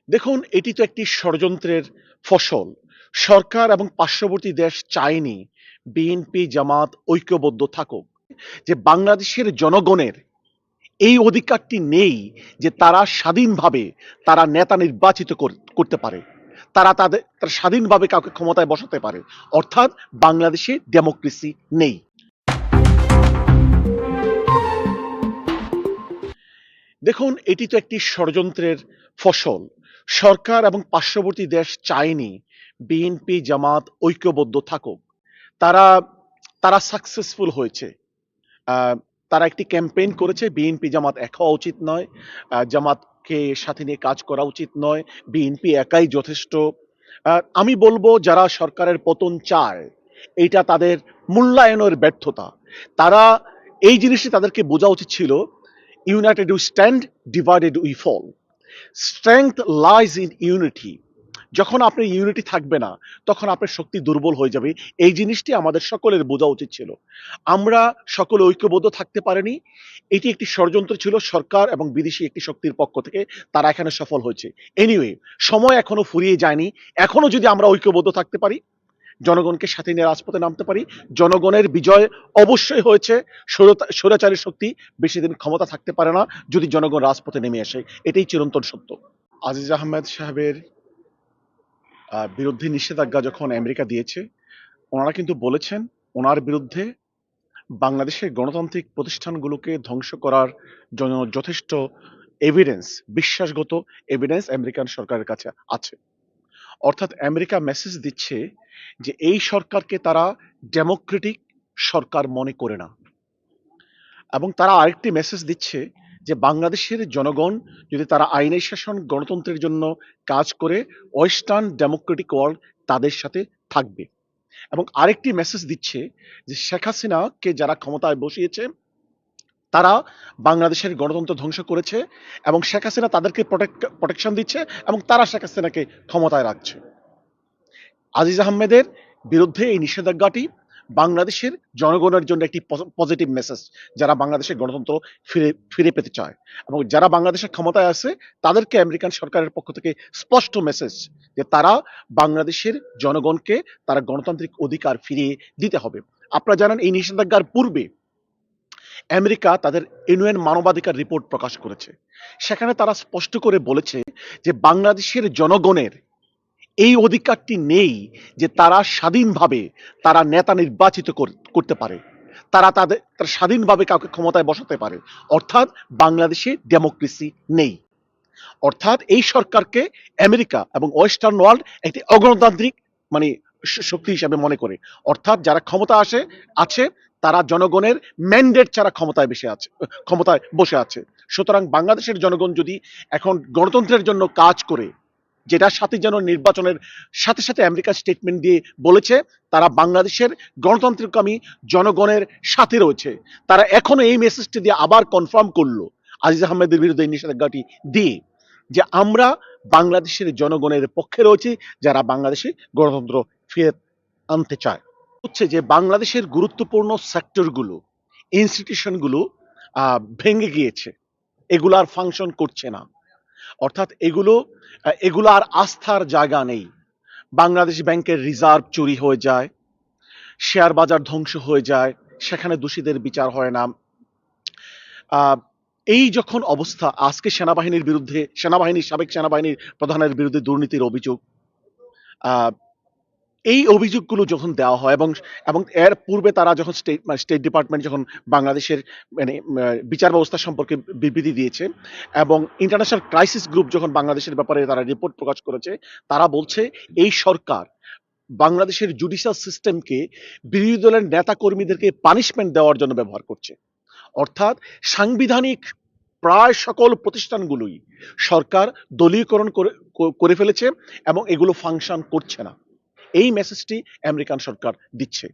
দেখুন, এটি তো একটি ষড়যন্ত্রের ফসল। সরকার এবং পার্শ্ববর্তী দেশ চায়নি বিএনপি জামাত ঐক্যবদ্ধ থাকুক। যে বাংলাদেশের জনগণের এই অধিকারটি নেই যে তারা স্বাধীনভাবে তারা নেতা নির্বাচিত করতে পারে। তারা স্বাধীনভাবে কাউকে ক্ষমতায় বসাতে পারে। অর্থাৎ বাংলাদেশে ডেমোক্রেসি নেই। দেখুন, এটি তো একটি ষড়যন্ত্রের ফসল। সরকার এবং পার্শ্ববর্তী দেশ চায়নি বিএনপি জামাত ঐক্যবদ্ধ থাকুক। তারা তারা সাকসেসফুল হয়েছে। আহ, তারা একটি ক্যাম্পেইন করেছে, বিএনপি জামাত এক হওয়া উচিত নয়, জামাতকে সাথে নিয়ে কাজ করা উচিত নয়, বিএনপি একাই যথেষ্ট। আমি বলবো যারা সরকারের পতন চায়, এইটা তাদের মূল্যায়নের ব্যর্থতা। তারা এই জিনিসটি তাদেরকে বোঝা উচিত ছিল, united we stand, divided we fall. Strength lies in unity. যখন আপনার ইউনিটি থাকবে না, তখন আপনার শক্তি দুর্বল হয়ে যাবে। এই জিনিসটি আমাদের সকলের বোঝা উচিত ছিল। আমরা সকলে ঐক্যবদ্ধ থাকতে পারিনি। এটি একটি ষড়যন্ত্র ছিল সরকার এবং বিদেশি একটি শক্তির পক্ষ থেকে। তারা এখানে সফল হয়েছে। এনিওয়ে, সময় এখনো ফুরিয়ে যায়নি। এখনো যদি আমরা ঐক্যবদ্ধ থাকতে পারি, জনগণকে সাথে নিয়ে রাজপথে নামতে পারি, জনগণের বিজয় অবশ্যই হয়েছে। স্বৈরাচারী শক্তি বেশি দিন ক্ষমতা থাকতে পারে না যদি জনগণ রাজপথে নেমে আসে। এটাই চিরন্তন সত্য। আজিজ আহমেদ সাহেবের বিরুদ্ধে নিষেধাজ্ঞা যখন আমেরিকা দিয়েছে, ওনারা কিন্তু বলেছেন ওনার বিরুদ্ধে বাংলাদেশের গণতান্ত্রিক প্রতিষ্ঠানগুলোকে ধ্বংস করার জন্য যথেষ্ট এভিডেন্স, বিশ্বাসগত এভিডেন্স আমেরিকান সরকারের কাছে আছে। অর্থাৎ আমেরিকা মেসেজ দিচ্ছে যে এই সরকারকে তারা ডেমোক্রেটিক সরকার মনে করে না। এবং তারা আরেকটি মেসেজ দিচ্ছে যে বাংলাদেশের জনগণ যদি তারা আইনের শাসন গণতন্ত্রের জন্য কাজ করে, ওয়েস্টার্ন ডেমোক্রেটিক ওয়ার্ল্ড তাদের সাথে থাকবে। এবং আরেকটি মেসেজ দিচ্ছে যে শেখ হাসিনাকে যারা ক্ষমতায় বসিয়েছে, তারা বাংলাদেশের গণতন্ত্র ধ্বংস করেছে এবং শেখ হাসিনা তাদেরকে প্রোটেকশন দিচ্ছে এবং তারা শেখ হাসিনাকে ক্ষমতায় রাখছে। আজিজ আহমেদের বিরুদ্ধে এই নিষেধাজ্ঞাটি বাংলাদেশের জনগণের জন্য একটি পজিটিভ মেসেজ, যারা বাংলাদেশের গণতন্ত্র ফিরে ফিরে পেতে চায়। এবং যারা বাংলাদেশের ক্ষমতায় আছে তাদেরকে আমেরিকান সরকারের পক্ষ থেকে স্পষ্ট মেসেজ যে তারা বাংলাদেশের জনগণকে তারা গণতান্ত্রিক অধিকার ফিরিয়ে দিতে হবে। আপনারা জানেন এই নিষেধাজ্ঞার পূর্বে আমেরিকা তাদের ইউএন মানবাধিকার রিপোর্ট প্রকাশ করেছে। সেখানে তারা স্পষ্ট করে বলেছে যে বাংলাদেশের জনগণের এই অধিকারটি নেই যে তারা স্বাধীনভাবে তারা নেতা নির্বাচিত করতে পারে। তারা স্বাধীনভাবে কাউকে ক্ষমতায় বসাতে পারে। অর্থাৎ বাংলাদেশে ডেমোক্রেসি নেই। অর্থাৎ এই সরকারকে আমেরিকা এবং ওয়েস্টার্ন ওয়ার্ল্ড একটি অগণতান্ত্রিক মানে শক্তি হিসাবে মনে করে। অর্থাৎ যারা ক্ষমতা আছে তারা জনগণের ম্যান্ডেট ছাড়া ক্ষমতায় বসে আছে। সুতরাং বাংলাদেশের জনগণ যদি এখন গণতন্ত্রের জন্য কাজ করে, যেটার সাথে যেন নির্বাচনের সাথে সাথে আমেরিকা স্টেটমেন্ট দিয়ে বলেছে তারা বাংলাদেশের গণতন্ত্রকামী জনগণের সাথে রয়েছে, তারা এখনো এই মেসেজটি দিয়ে আবার কনফার্ম করলো আজিজ আহমেদের বিরুদ্ধে নিষেধাজ্ঞাটি দিয়ে যে আমরা বাংলাদেশের জনগণের পক্ষে রয়েছি, যারা বাংলাদেশে গণতন্ত্র ফিরে আনতে চায়। হচ্ছে যে বাংলাদেশের গুরুত্বপূর্ণ সেক্টরগুলো, ইনস্টিটিউশনগুলো ভেঙে গিয়েছে, এগুলো আর ফাংশন করছে না। অর্থাৎ এগুলো আর আস্থার জায়গা নেই। বাংলাদেশ ব্যাংকের রিজার্ভ চুরি হয়ে যায়, শেয়ার বাজার ধ্বংস হয়ে যায়, সেখানে দোষীদের বিচার হয় না। এই যখন অবস্থা, আজকে সাবেক সেনাবাহিনীর প্রধানের বিরুদ্ধে দুর্নীতির অভিযোগ, এই অভিযোগগুলো যখন দেওয়া হয় এবং এর পূর্বে তারা যখন স্টেট ডিপার্টমেন্ট যখন বাংলাদেশের বিচার ব্যবস্থা সম্পর্কে বিবৃতি দিয়েছে এবং ইন্টারন্যাশনাল ক্রাইসিস গ্রুপ যখন বাংলাদেশের ব্যাপারে তারা রিপোর্ট প্রকাশ করেছে, তারা বলছে এই সরকার বাংলাদেশের জুডিশিয়াল সিস্টেমকে বিরোধী দলের নেতা কর্মীদেরকে পানিশমেন্ট দেওয়ার জন্য ব্যবহার করছে। অর্থাৎ সাংবিধানিক প্রায় সকল প্রতিষ্ঠানগুলোই সরকার দলীয়করণ করে ফেলেছে এবং এগুলো ফাংশন করছে না। এই মেসেজটি আমেরিকান সরকার দিচ্ছে।